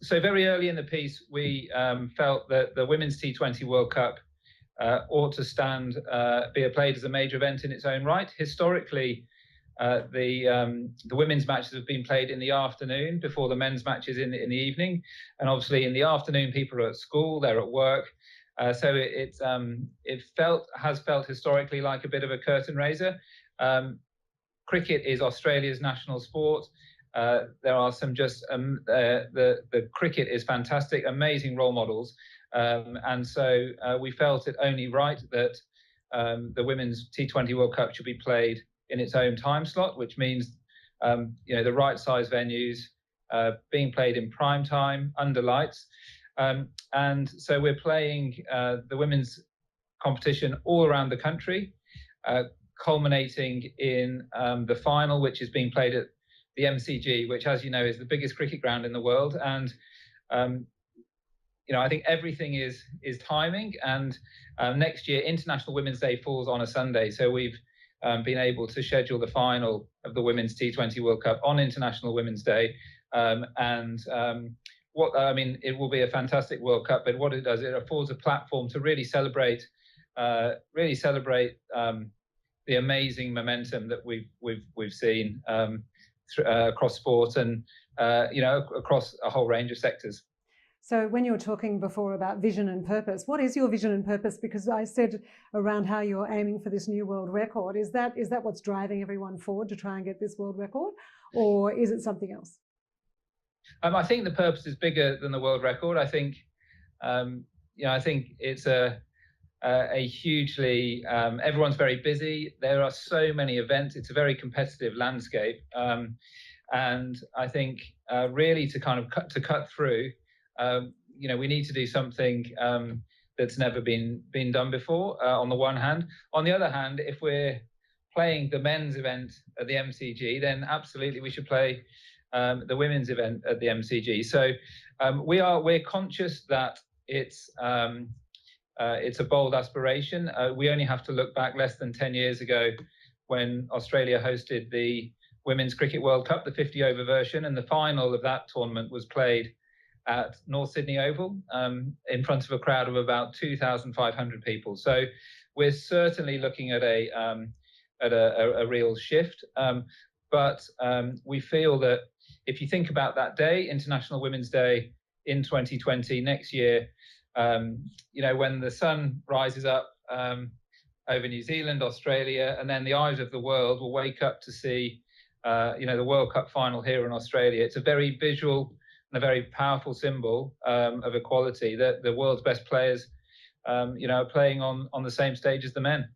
So very early in the piece, we felt that the Women's T20 World Cup ought to be played as a major event in its own right. Historically, the women's matches have been played in the afternoon before the men's matches in the evening, and obviously in the afternoon people are at school, they're at work, so has felt historically like a bit of a curtain raiser. Cricket is Australia's national sport. There are some the cricket is fantastic, amazing role models, and so we felt it only right that the Women's T20 World Cup should be played in its own time slot, which means the right size venues, being played in prime time under lights, and so we're playing the women's competition all around the country, culminating in the final, which is being played at the MCG, which, as you know, is the biggest cricket ground in the world. And I think everything is timing. And next year, International Women's Day falls on a Sunday, so we've been able to schedule the final of the Women's T20 World Cup on International Women's Day. It will be a fantastic World Cup. But what it does, it affords a platform to really celebrate the amazing momentum that we've seen across sport and across a whole range of sectors. So when you were talking before about vision and purpose, what is your vision and purpose? Because I said around how you're aiming for this new world record. Is that what's driving everyone forward to try and get this world record, or is it something else? I think the purpose is bigger than the world record. I think it's a hugely everyone's very busy. There are so many events. It's a very competitive landscape, and I think really to cut through. We need to do something that's never been done before, on the one hand. On the other hand, if we're playing the men's event at the MCG, then absolutely we should play the women's event at the MCG. So we're conscious that it's a bold aspiration. We only have to look back less than 10 years ago when Australia hosted the Women's Cricket World Cup, the 50-over version, and the final of that tournament was played at North Sydney Oval in front of a crowd of about 2,500 people. So we're certainly looking at a real shift. But we feel that if you think about that day, International Women's Day in 2020, next year, when the sun rises up over New Zealand, Australia, and then the eyes of the world will wake up to see, the World Cup final here in Australia. It's a very visual and a very powerful symbol of equality, that the world's best players, are playing on the same stage as the men.